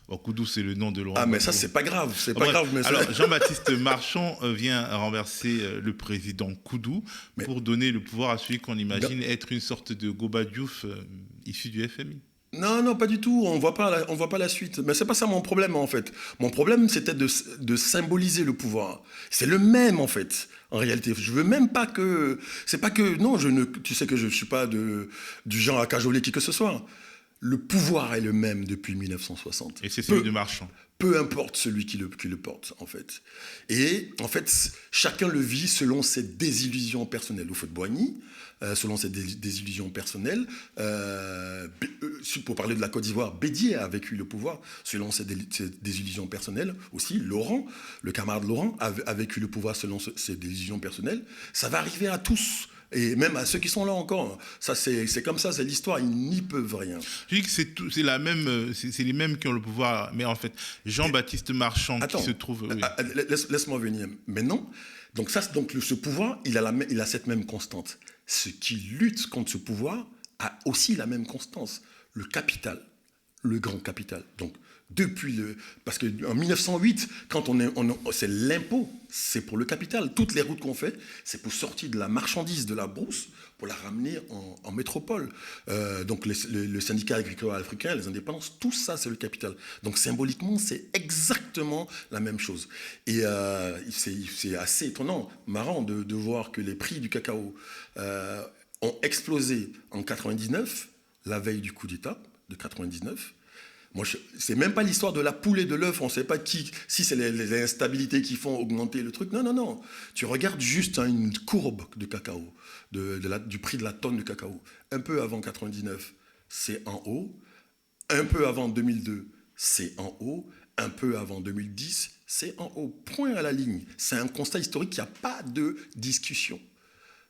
Bon, Koudou, c'est le nom de Laurent Ah, mais Gbagbo. ça, c'est pas grave. C'est pas Bref, grave. Mais alors, Jean-Baptiste Marchand vient renverser le président Koudou pour donner le pouvoir à celui qu'on imagine être une sorte de Goba Diouf issu du FMI. Non, pas du tout. On voit pas la suite. Mais c'est pas ça mon problème, en fait. Mon problème, c'était de symboliser le pouvoir. C'est le même, en fait. En réalité, je veux même pas que. C'est pas que. Non, tu sais que je suis pas du genre à cajoler qui que ce soit. Le pouvoir est le même depuis 1960. Et c'est celui de Marchand. Peu importe celui qui le porte, en fait. Et, en fait, chacun le vit selon ses désillusions personnelles. Houphouët-Boigny, selon ses désillusions personnelles. Pour parler de la Côte d'Ivoire, Bédier a vécu le pouvoir selon ses désillusions personnelles. Aussi, Laurent, le camarade Laurent, a vécu le pouvoir selon ses désillusions personnelles. Ça va arriver à tous. Et même à ceux qui sont là encore. Ça, c'est comme ça, c'est l'histoire, ils n'y peuvent rien. Je dis que c'est les mêmes qui ont le pouvoir, mais en fait, Jean-Baptiste Marchand qui se trouve... Oui. Laisse-moi venir. Mais non. Donc ce pouvoir, il a cette même constante. Ce qui lutte contre ce pouvoir a aussi la même constance. Le capital, le grand capital. Donc, parce qu'en 1908, quand c'est l'impôt, c'est pour le capital. Toutes les routes qu'on fait, c'est pour sortir de la marchandise de la brousse, pour la ramener en métropole. Donc le syndicat agricole africain, les indépendances, tout ça, c'est le capital. Donc symboliquement, c'est exactement la même chose. Et c'est assez étonnant, marrant de voir que les prix du cacao ont explosé en 99, la veille du coup d'État de 99. Moi, c'est même pas l'histoire de la poule et de l'œuf. On ne sait pas si c'est les instabilités qui font augmenter le truc. Non. Tu regardes juste une courbe de cacao, du prix de la tonne de cacao. Un peu avant 99, c'est en haut. Un peu avant 2002, c'est en haut. Un peu avant 2010, c'est en haut. Point à la ligne. C'est un constat historique, il n'y a pas de discussion.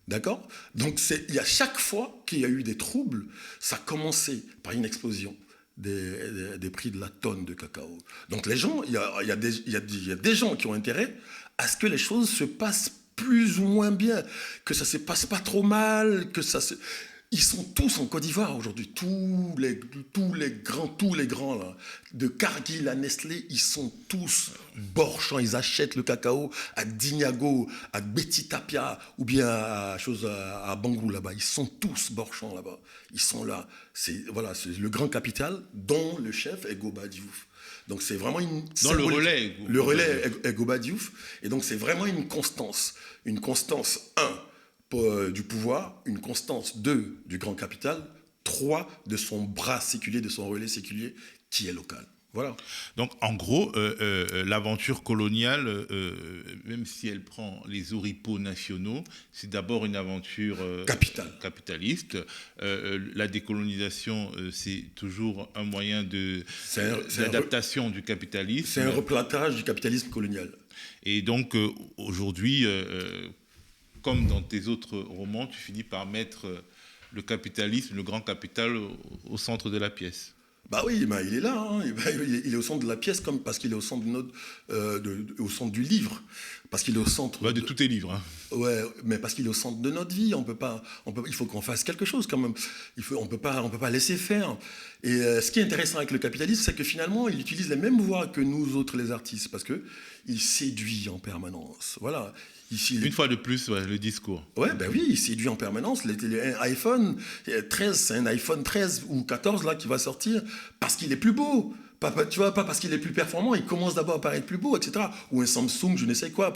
D'accord ? Donc, il y a chaque fois qu'il y a eu des troubles, ça a commencé par une explosion des prix de la tonne de cacao. Donc les gens, il y a des gens qui ont intérêt à ce que les choses se passent plus ou moins bien, que ça se passe pas trop mal, Ils sont tous en Côte d'Ivoire aujourd'hui, tous les grands là, de Cargill à Nestlé, ils sont tous borchants, ils achètent le cacao à Dignago, à Betty Tapia ou bien à Bangou là-bas, ils sont tous borchants là-bas, ils sont là, c'est le grand capital dont le chef est Goba Diouf. Donc c'est vraiment dans le relais. Le relais est Goba Diouf, et donc c'est vraiment une constance, 1, du pouvoir, une constance 2 du grand capital, 3 de son bras séculier, de son relais séculier qui est local. Voilà. Donc en gros, l'aventure coloniale, même si elle prend les oripeaux nationaux, c'est d'abord une aventure capitaliste. La décolonisation, c'est toujours un moyen d'adaptation du capitalisme. C'est un replatage du capitalisme colonial. Et donc aujourd'hui... comme dans tes autres romans, tu finis par mettre le capitalisme, le grand capital, au centre de la pièce. Bah oui, il est là, hein. Il est au centre de la pièce, parce qu'il est au centre au centre du livre, parce qu'il est au centre de tous tes livres. Hein. Ouais, mais parce qu'il est au centre de notre vie. Il faut qu'on fasse quelque chose quand même. On peut pas laisser faire. Et ce qui est intéressant avec le capitalisme, c'est que finalement, il utilise les mêmes voies que nous autres les artistes, parce que il séduit en permanence. Voilà. Une fois de plus, le discours. Ouais, ben oui, il séduit en permanence. Un iPhone 13, c'est un iPhone 13 ou 14 là qui va sortir parce qu'il est plus beau. Pas parce qu'il est plus performant, il commence d'abord à paraître plus beau, etc. Ou un Samsung, je ne sais quoi,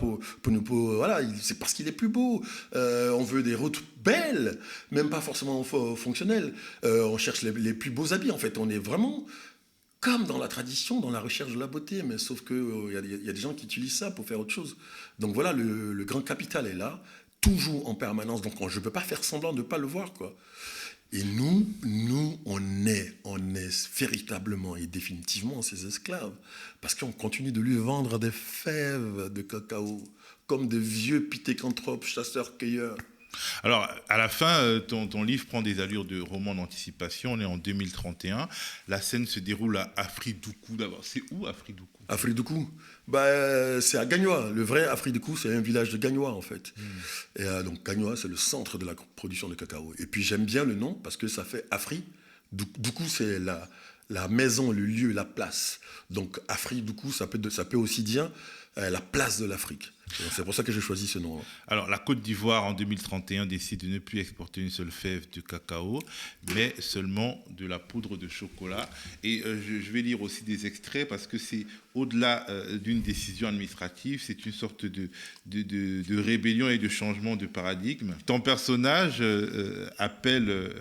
voilà, c'est parce qu'il est plus beau. On veut des routes belles, même pas forcément fonctionnelles. On cherche les plus beaux habits, en fait. On est vraiment comme dans la tradition, dans la recherche de la beauté, mais sauf qu'il y a des gens qui utilisent ça pour faire autre chose. Donc voilà, le grand capital est là, toujours en permanence. Donc je ne peux pas faire semblant de ne pas le voir, quoi. Et nous, on est véritablement et définitivement ses esclaves, parce qu'on continue de lui vendre des fèves de cacao, comme de vieux pithécanthropes, chasseurs-cueilleurs. Alors, à la fin, ton livre prend des allures de roman d'anticipation. On est en 2031. La scène se déroule à Afridoukou. D'abord, c'est où Afridoukou ? Afridoukou, c'est à Gagnoa. Le vrai Afridoukou, c'est un village de Gagnoa, en fait. Et donc, Gagnoa, c'est le centre de la production de cacao. Et puis, j'aime bien le nom, parce que ça fait Afri. Doukou, c'est la maison, le lieu, la place. Donc Afrique, du coup, ça peut aussi dire la place de l'Afrique. C'est pour ça que j'ai choisi ce nom. Alors, la Côte d'Ivoire, en 2031, décide de ne plus exporter une seule fève de cacao, mais seulement de la poudre de chocolat. Et je vais lire aussi des extraits parce que c'est au-delà d'une décision administrative, c'est une sorte de rébellion et de changement de paradigme. Ton personnage appelle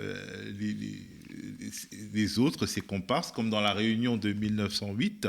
les autres, ses comparses, comme dans la réunion de 1908,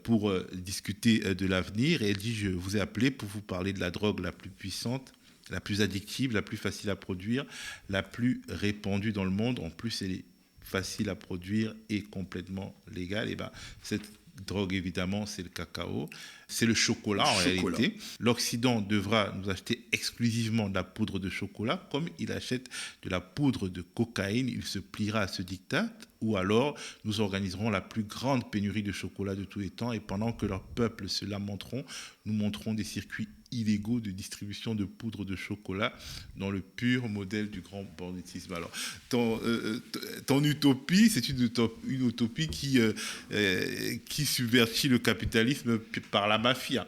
pour discuter de l'avenir. Et elle dit, je vous ai appelé pour vous parler de la drogue la plus puissante, la plus addictive, la plus facile à produire, la plus répandue dans le monde. En plus, elle est facile à produire et complètement légale. Et ben, cette drogue, évidemment, c'est le cacao. C'est le chocolat, en réalité. L'Occident devra nous acheter exclusivement de la poudre de chocolat. Comme il achète de la poudre de cocaïne, il se pliera à ce diktat. Ou alors, nous organiserons la plus grande pénurie de chocolat de tous les temps. Et pendant que leurs peuples se lamenteront, nous monterons des circuits illégaux de distribution de poudre de chocolat dans le pur modèle du grand banditisme. Alors, ton utopie, c'est une utopie qui subvertit le capitalisme par la mafia.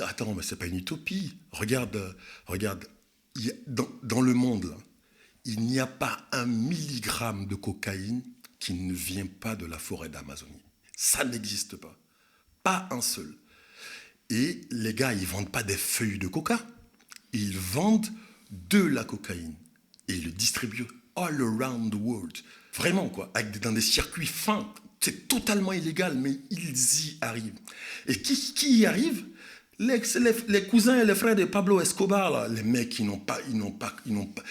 Attends, mais c'est pas une utopie. Regarde, dans le monde, là, il n'y a pas 1 milligramme de cocaïne qui ne vient pas de la forêt d'Amazonie. Ça n'existe pas. Pas un seul. Et les gars, ils ne vendent pas des feuilles de coca. Ils vendent de la cocaïne. Et ils le distribuent all around the world. Vraiment, quoi. Dans des circuits fins. C'est totalement illégal, mais ils y arrivent. Et qui y arrive ? Les cousins et les frères de Pablo Escobar, là, les mecs, ils n'ont pas.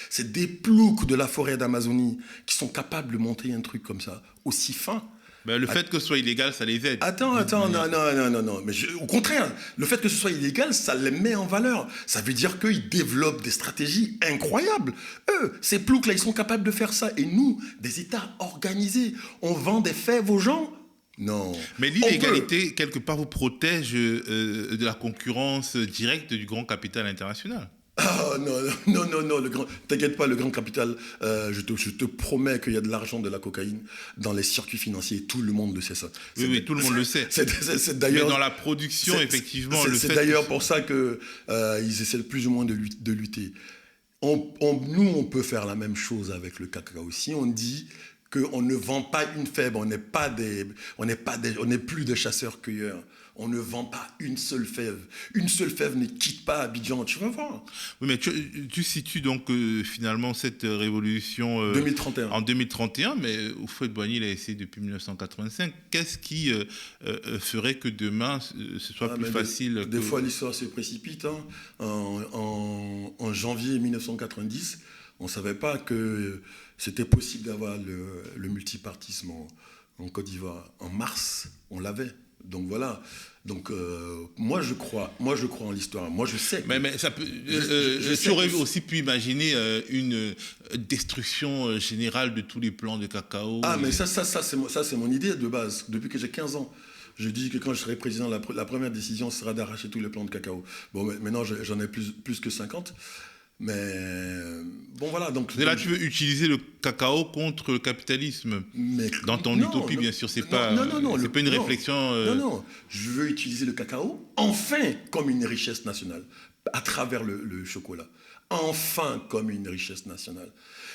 C'est des ploucs de la forêt d'Amazonie qui sont capables de monter un truc comme ça, aussi fin. Ben, le fait que ce soit illégal, ça les aide. Attends, non. Mais au contraire, le fait que ce soit illégal, ça les met en valeur. Ça veut dire qu'ils développent des stratégies incroyables. Eux, ces ploucs-là, ils sont capables de faire ça. Et nous, des États organisés, on vend des fèves aux gens. Non. Mais l'illégalité, quelque part, vous protège de la concurrence directe du grand capital international. Ah non, t'inquiète pas, le grand capital, je te promets qu'il y a de l'argent, de la cocaïne dans les circuits financiers, tout le monde le sait ça. Oui, tout le monde le sait. C'est d'ailleurs, mais dans la production, effectivement, c'est d'ailleurs pour ça qu'ils essaient plus ou moins de lutter. Nous, on peut faire la même chose avec le cacao. Si on dit qu'on ne vend pas une fève, on n'est plus des chasseurs-cueilleurs. On ne vend pas une seule fève. Une seule fève ne quitte pas Abidjan, tu vas voir. Oui, mais tu situes donc finalement cette révolution 2031. En 2031, mais Houphouët-Boigny l'a essayé depuis 1985. Qu'est-ce qui ferait que demain ce soit plus facile Des fois, l'histoire se précipite. Hein. En janvier 1990, on ne savait pas que c'était possible d'avoir le multipartisme en Côte d'Ivoire. En mars, on l'avait. Donc voilà. Donc moi je crois en l'histoire. Moi je sais. Mais ça peut. Tu aurais aussi pu imaginer une destruction générale de tous les plants de cacao. Ah mais ça c'est mon idée de base. Depuis que j'ai 15 ans, je dis que quand je serai président, la première décision sera d'arracher tous les plants de cacao. Bon, maintenant j'en ai plus que 50. Mais bon voilà donc. Et là tu veux utiliser le cacao contre le capitalisme. Mais dans ton utopie bien sûr c'est pas une réflexion. Non, je veux utiliser le cacao enfin comme une richesse nationale à travers le chocolat. Enfin comme une richesse nationale.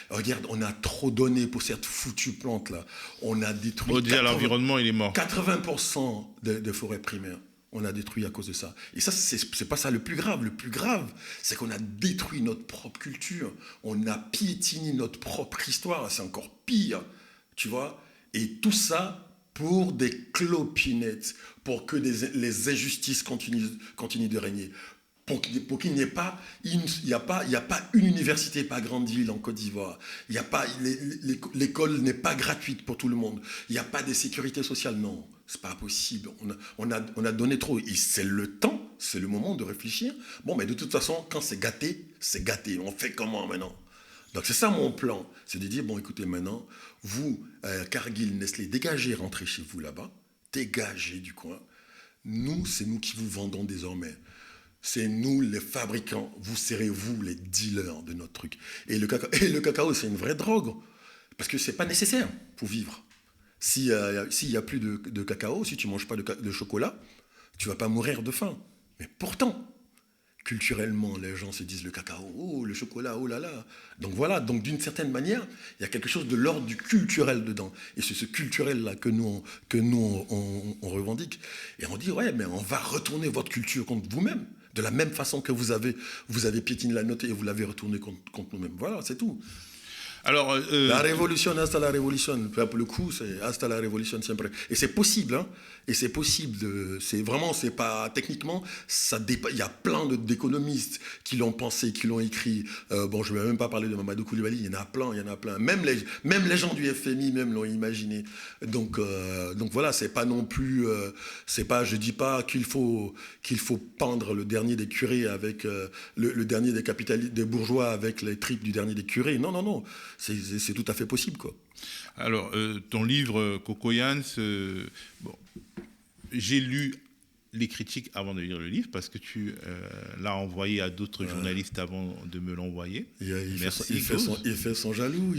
Regarde, on a trop donné pour cette foutue plante là. On a détruit. Déjà l'environnement il est mort. 80% de forêts primaires. On a détruit à cause de ça. Et ça, c'est pas ça le plus grave. Le plus grave, c'est qu'on a détruit notre propre culture. On a piétiné notre propre histoire. C'est encore pire, tu vois. Et tout ça pour des clopinettes, pour que les injustices continuent de régner. Pour qu'il n'y ait pas, il n'y a pas une université, pas grande ville en Côte d'Ivoire. Il y a pas, l'école n'est pas gratuite pour tout le monde. Il n'y a pas de sécurité sociale, non. C'est pas possible. On a donné trop. Et c'est le temps, c'est le moment de réfléchir. Bon, mais de toute façon, quand c'est gâté, c'est gâté. On fait comment maintenant ? Donc c'est ça mon plan. C'est de dire, bon, écoutez, maintenant, vous, Cargill, Nestlé, dégagez, rentrez chez vous là-bas. Dégagez du coin. Nous, c'est nous qui vous vendons désormais. C'est nous les fabricants. Vous serez vous les dealers de notre truc. Et le cacao, c'est une vraie drogue. Parce que c'est pas nécessaire pour vivre. S'il y a plus de cacao, si tu manges pas de chocolat, tu vas pas mourir de faim. Mais pourtant, culturellement, les gens se disent le cacao, oh, le chocolat, oh là là. Donc voilà, donc d'une certaine manière, il y a quelque chose de l'ordre du culturel dedans. Et c'est ce culturel-là que nous, on revendique. Et on dit, ouais, mais on va retourner votre culture contre vous-même. De la même façon que vous avez piétiné la note et vous l'avez retournée contre nous-mêmes. Voilà, c'est tout. Alors, La révolution, hasta la révolution. Pour le coup, c'est hasta la révolution siempre. Et c'est possible, hein. Et c'est possible. C'est vraiment, c'est pas techniquement. Il y a plein d'économistes qui l'ont pensé, qui l'ont écrit. Bon, je ne vais même pas parler de Mamadou Koulibaly. Il y en a plein. Même les gens du FMI même l'ont imaginé. Donc voilà, c'est pas non plus. Je dis pas qu'il faut pendre le dernier des curés avec le dernier des capitalistes, des bourgeois avec les tripes du dernier des curés. Non. C'est tout à fait possible, quoi. Alors, ton livre, Cocoyans, bon, j'ai lu les critiques avant de lire le livre parce que tu l'as envoyé à d'autres journalistes avant de me l'envoyer. Merci. Il fait son jaloux.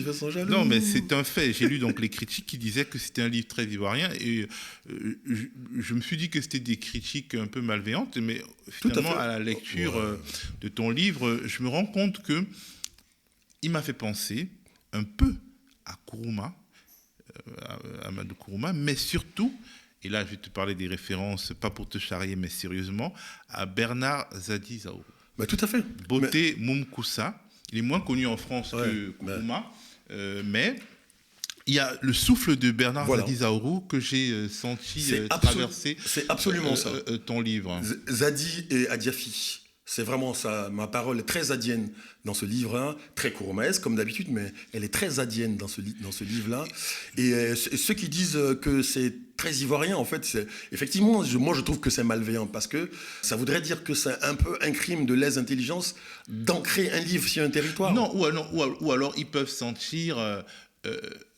Non, mais c'est un fait. J'ai lu donc les critiques qui disaient que c'était un livre très ivoirien et je me suis dit que c'était des critiques un peu malveillantes, mais finalement, à la lecture de ton livre, je me rends compte que il m'a fait penser un peu à Kourouma, à Amadou Kourouma, mais surtout, et là je vais te parler des références, pas pour te charrier, mais sérieusement, à Bernard Zadi Zaourou. Bah, tout à fait. Boté Moumkoussa, il est moins connu en France que Kourouma, mais il y a le souffle de Bernard Zadi Zaourou que j'ai senti traverser c'est absolument ça. Ton livre. Zadi et Adiafi. C'est vraiment ça. Ma parole est très zadienne dans ce livre-là, très kouroumaesque comme d'habitude, mais elle est très zadienne dans ce livre-là. Et ceux qui disent que c'est très ivoirien, en fait, effectivement, moi je trouve que c'est malveillant parce que ça voudrait dire que c'est un peu un crime de lèse-intelligence d'ancrer un livre sur un territoire. Non, ou alors ils peuvent sentir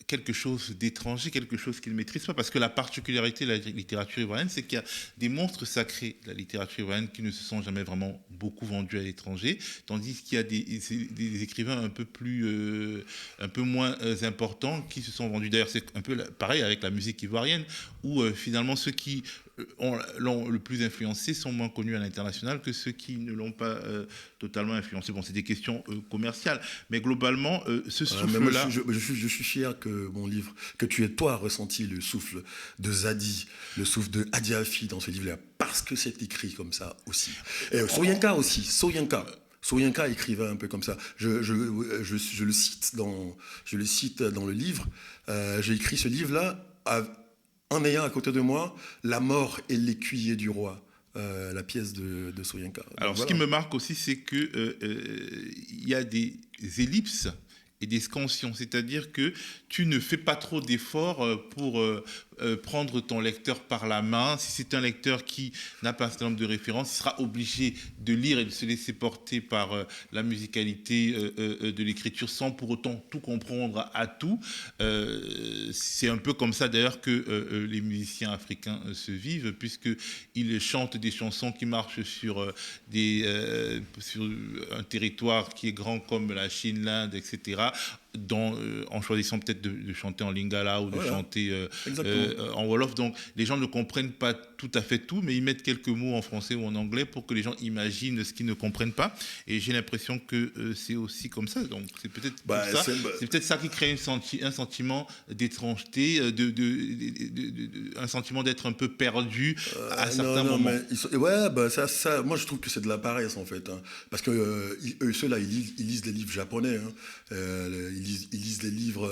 quelque chose d'étranger, quelque chose qu'ils ne maîtrisent pas. Parce que la particularité de la littérature ivoirienne, c'est qu'il y a des monstres sacrés de la littérature ivoirienne qui ne se sont jamais vraiment beaucoup vendus à l'étranger, tandis qu'il y a des écrivains un peu moins importants qui se sont vendus. D'ailleurs, c'est un peu pareil avec la musique ivoirienne, où finalement ceux qui l'ont le plus influencé sont moins connus à l'international que ceux qui ne l'ont pas totalement influencé. Bon, c'est des questions commerciales, mais globalement, ce souffle-là... Je suis fier que mon livre, que tu aies toi ressenti le souffle de Zadi, le souffle de Adiafi dans ce livre-là, parce que c'est écrit comme ça aussi. Et Soyinka aussi, Soyinka écrivait un peu comme ça. Je le cite dans le livre. J'ai écrit ce livre-là en ayant à côté de moi La mort et l'écuyer du roi, la pièce de Soyinka. Alors, ce qui me marque aussi, c'est qu'il y a des ellipses et des scansions, c'est-à-dire que tu ne fais pas trop d'efforts pour prendre ton lecteur par la main. Si c'est un lecteur qui n'a pas un certain nombre de références, il sera obligé de lire et de se laisser porter par la musicalité de l'écriture sans pour autant tout comprendre à tout. C'est un peu comme ça d'ailleurs que les musiciens africains se vivent, puisqu'ils chantent des chansons qui marchent sur un territoire qui est grand comme la Chine, l'Inde, etc., en choisissant peut-être de chanter en lingala ou de chanter en wolof. Donc les gens ne comprennent pas tout à fait tout, mais ils mettent quelques mots en français ou en anglais pour que les gens imaginent ce qu'ils ne comprennent pas. Et j'ai l'impression que c'est aussi comme ça. Donc c'est peut-être c'est peut-être ça qui crée un sentiment d'étrangeté, un sentiment d'être un peu perdu à certains moments. Ça, moi je trouve que c'est de la paresse en fait, hein. Parce que ceux-là ils lisent des livres japonais, hein. Ils lisent des livres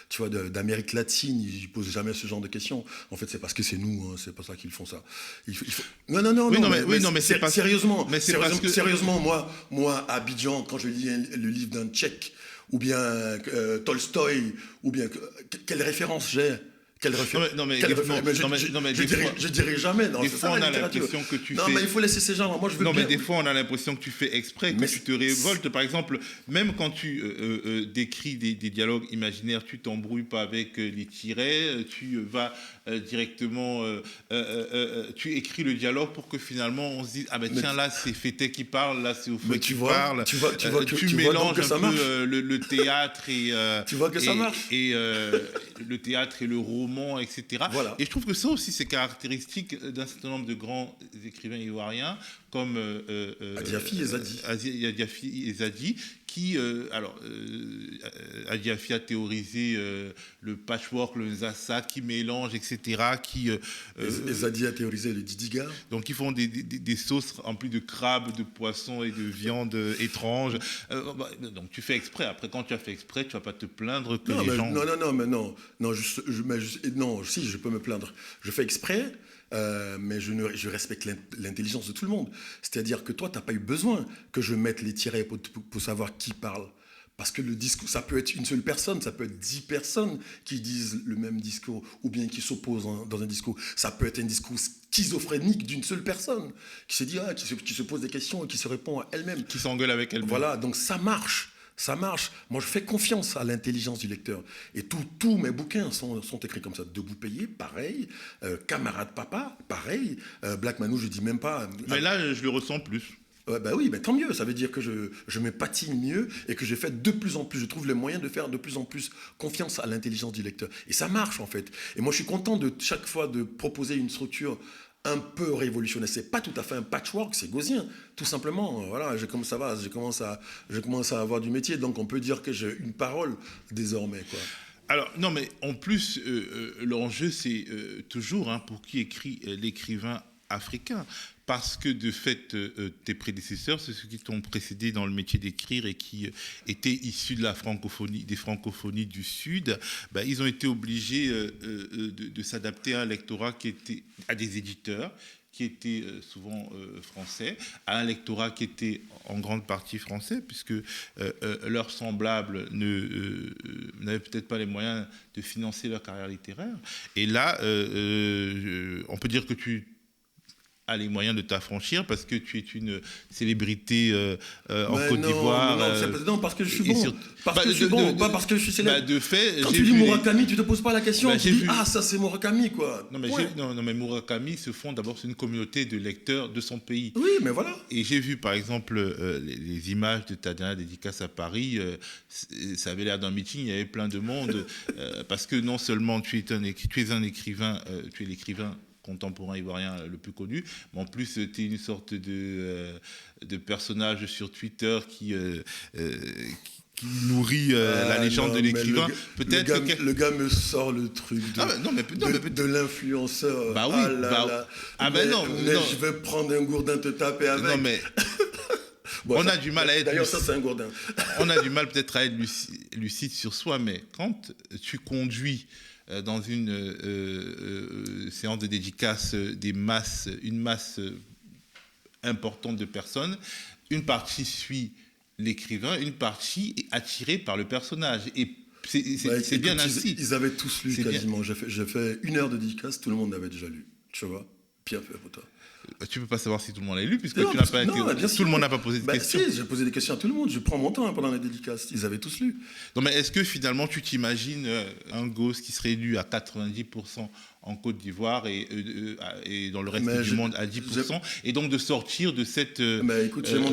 tu vois, d'Amérique latine, ils posent jamais ce genre de questions. En fait, c'est parce que c'est nous, hein, c'est pas ça qu'ils font ça. Mais c'est pas sérieusement. Sérieusement, moi, à Abidjan, quand je lis le livre d'un Tchèque, ou bien Tolstoï, ou bien quelle référence j'ai? Je dirais jamais. Des fois, on a l'impression que tu fais... Non, mais il faut laisser ces gens. Moi, je veux bien... mais des fois, on a l'impression que tu fais exprès, que tu te révoltes. Par exemple, même quand tu décris des dialogues imaginaires, tu t'embrouilles pas avec les tirets, tu vas directement... tu écris le dialogue pour que finalement, on se dise, ah ben tiens, là, c'est Fété qui parle, là, c'est Oufoué qui parle. Tu mélanges un peu le théâtre et... Tu vois que ça marche. Et le théâtre et le roman moment, etc. Voilà. Et je trouve que ça aussi, c'est caractéristique d'un certain nombre de grands écrivains ivoiriens, comme Adiafi et Zadi. Adiafi et Zadi, qui, Adiafi a théorisé le patchwork, le zassa, qui mélange, etc. Et Zadi a théorisé le didiga. Donc, ils font des sauces remplies de crabes, de poissons et de viande étranges. Donc, tu fais exprès. Après, quand tu as fait exprès, tu vas pas te plaindre que les gens... Non, si, je peux me plaindre. Je fais exprès, mais je respecte l'intelligence de tout le monde. C'est-à-dire que toi, tu n'as pas eu besoin que je mette les tirets pour savoir qui parle. Parce que le discours, ça peut être une seule personne, ça peut être 10 personnes qui disent le même discours ou bien qui s'opposent dans un discours. Ça peut être un discours schizophrénique d'une seule personne qui se dit, qui se pose des questions et qui se répond à elle-même. Qui s'engueule avec elle-même. Voilà, donc ça marche. Ça marche. Moi, je fais confiance à l'intelligence du lecteur. Et tous mes bouquins sont écrits comme ça. Debout payé, pareil. Camarade papa, pareil. Black Manou, je dis même pas. Mais là, je le ressens plus. Oui, tant mieux. Ça veut dire que je me patine mieux et que je fais de plus en plus. Je trouve les moyens de faire de plus en plus confiance à l'intelligence du lecteur. Et ça marche, en fait. Et moi, je suis content de chaque fois de proposer une structure un peu révolutionnaire. C'est pas tout à fait un patchwork, c'est gaussien. Tout simplement, voilà, je commence à avoir du métier, donc on peut dire que j'ai une parole désormais, quoi. Alors, non, mais en plus, l'enjeu, c'est toujours pour qui écrit l'écrivain africain. Parce que de fait, tes prédécesseurs, c'est ceux qui t'ont précédé dans le métier d'écrire et qui étaient issus de la francophonie, des francophonies du Sud, ils ont été obligés de s'adapter à un lectorat qui était à des éditeurs qui étaient souvent français, à un lectorat qui était en grande partie français, puisque leurs semblables n'avaient peut-être pas les moyens de financer leur carrière littéraire. Et là, on peut dire que tu a les moyens de t'affranchir parce que tu es une célébrité en Côte d'Ivoire. Non, parce que je suis bon. Parce que je suis bon, pas parce que je suis célèbre. De fait, quand tu dis Murakami, tu te poses pas la question. Tu dis, ça c'est Murakami, quoi. Non, mais Murakami se fonde d'abord sur une communauté de lecteurs de son pays. Oui, mais voilà. Et j'ai vu, par exemple, les images de ta dernière dédicace à Paris. Ça avait l'air d'un meeting, il y avait plein de monde. Parce que non seulement tu es un écrivain, tu es l'écrivain contemporain ivoirien le plus connu, mais en plus tu es une sorte de personnage sur Twitter qui nourrit la légende de l'écrivain. Peut-être le gars me sort le truc de l'influenceur. Je vais prendre un gourdin te taper avec. Non mais on a du mal à être. D'ailleurs, ça c'est un gourdin. On a du mal peut-être à être lucide sur soi, mais quand tu conduis dans une séance de dédicace une masse importante de personnes, une partie suit l'écrivain, une partie est attirée par le personnage. Et c'est bien ainsi. Ils avaient tous lu quasiment. J'ai fait 1 heure de dédicace, tout le monde l'avait déjà lu. Tu vois, bien fait pour toi. Tu peux pas savoir si tout le monde l'a lu puisque tu n'as pas été. Tout le monde n'a pas posé de questions. Si, j'ai posé des questions à tout le monde. Je prends mon temps pendant les dédicaces. Ils avaient tous lu. Non, mais est-ce que finalement tu t'imagines un gosse qui serait lu à 90% en Côte d'Ivoire et dans le reste du monde à 10%, et donc de sortir de cette malédiction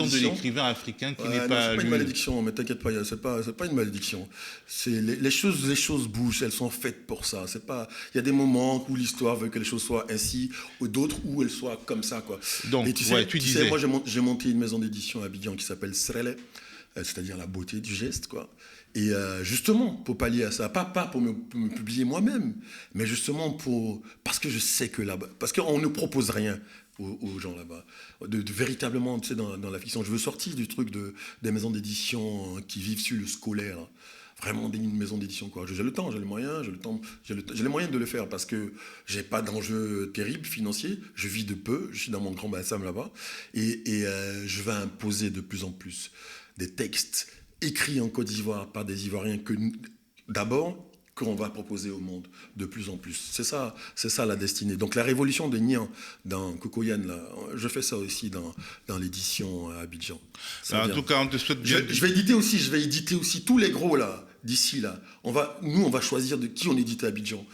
de l'écrivain africain qui n'est pas lu. C'est pas une malédiction, mais t'inquiète pas, c'est pas une malédiction. Les choses bougent, elles sont faites pour ça. Il y a des moments où l'histoire veut que les choses soient ainsi, ou d'autres où elles soient comme ça, quoi. Donc, et tu sais, moi j'ai monté une maison d'édition à Abidjan qui s'appelle Srele, c'est-à-dire la beauté du geste, quoi. Et justement, pour pallier à ça, pas pour me publier moi-même, mais justement parce que je sais que là-bas, parce qu'on ne propose rien aux gens là-bas, de véritablement, tu sais, dans la fiction. Je veux sortir du truc des maisons d'édition qui vivent sur le scolaire, là. Vraiment une maison d'édition, quoi. J'ai le temps, j'ai les moyens, j'ai les moyens de le faire parce que j'ai pas d'enjeu terrible financier, je vis de peu, je suis dans mon grand bassin là-bas, et je vais imposer de plus en plus des textes écrits en Côte d'Ivoire par des Ivoiriens qu'on va proposer au monde de plus en plus. C'est ça la destinée. Donc la révolution de Nian dans Kokoyan, là, je fais ça aussi dans l'édition à Abidjan. En tout cas, on te souhaite bien. Je vais éditer aussi tous les gros là d'ici là. On va choisir de qui on édite à Abidjan.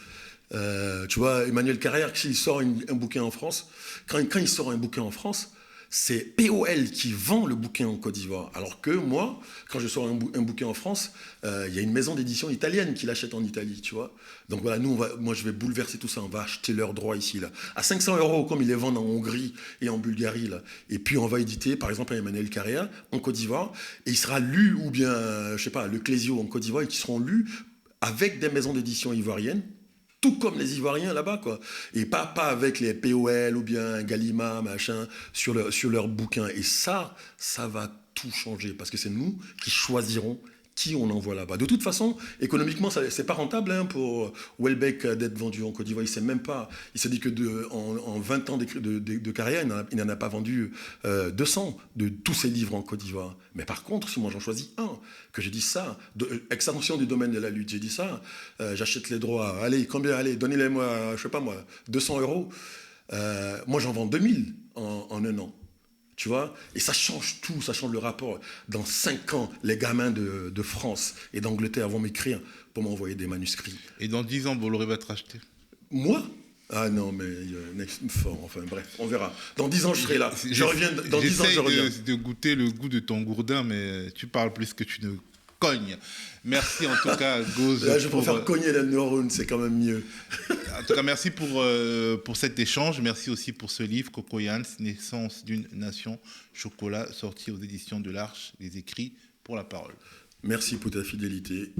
Tu vois, Emmanuel Carrère, s'il sort un bouquin en France, quand il sort un bouquin en France, c'est POL qui vend le bouquin en Côte d'Ivoire. Alors que moi, quand je sors un bouquin en France, il y a une maison d'édition italienne qui l'achète en Italie, tu vois. Donc voilà, moi je vais bouleverser tout ça, on va acheter leurs droits ici, là. À 500 € comme ils les vendent en Hongrie et en Bulgarie, là. Et puis on va éditer, par exemple, un Emmanuel Carrère en Côte d'Ivoire, et il sera lu, ou bien, je sais pas, le Clésio en Côte d'Ivoire, et qui seront lus avec des maisons d'édition ivoiriennes, tout comme les Ivoiriens là-bas, quoi. Et pas avec les POL ou bien Gallimard, machin, sur leur bouquin. Et ça va tout changer, parce que c'est nous qui choisirons qui on envoie là-bas. De toute façon, économiquement, c'est pas rentable pour Houellebecq d'être vendu en Côte d'Ivoire. Il sait même pas. Il s'est dit que en 20 ans de carrière, il n'en a pas vendu 200 de tous ses livres en Côte d'Ivoire. Mais par contre, si moi j'en choisis un, que j'ai dit ça, extension du domaine de la lutte, j'ai dit ça, j'achète les droits, allez, combien, allez, donnez-les-moi, je sais pas moi, 200 €. Moi j'en vends 2000 en un an. Tu vois? Et ça change tout, ça change le rapport. Dans 5 ans, les gamins de France et d'Angleterre vont m'écrire pour m'envoyer des manuscrits. Et dans 10 ans, Bolloré va te racheter? Moi? Ah non, mais fort, enfin bref, on verra. Dans 10 ans, je serai là. Je reviens, dans 10 ans, je reviens. J'essaie de goûter le goût de ton gourdin, mais tu parles plus que tu ne cognes. Merci en tout cas, Gauze. Là, je préfère cogner les neurones, c'est quand même mieux. En tout cas, merci pour cet échange. Merci aussi pour ce livre, Cocoyans, Naissance d'une nation, chocolat, sorti aux éditions de l'Arche, les écrits pour la parole. Merci pour ta fidélité.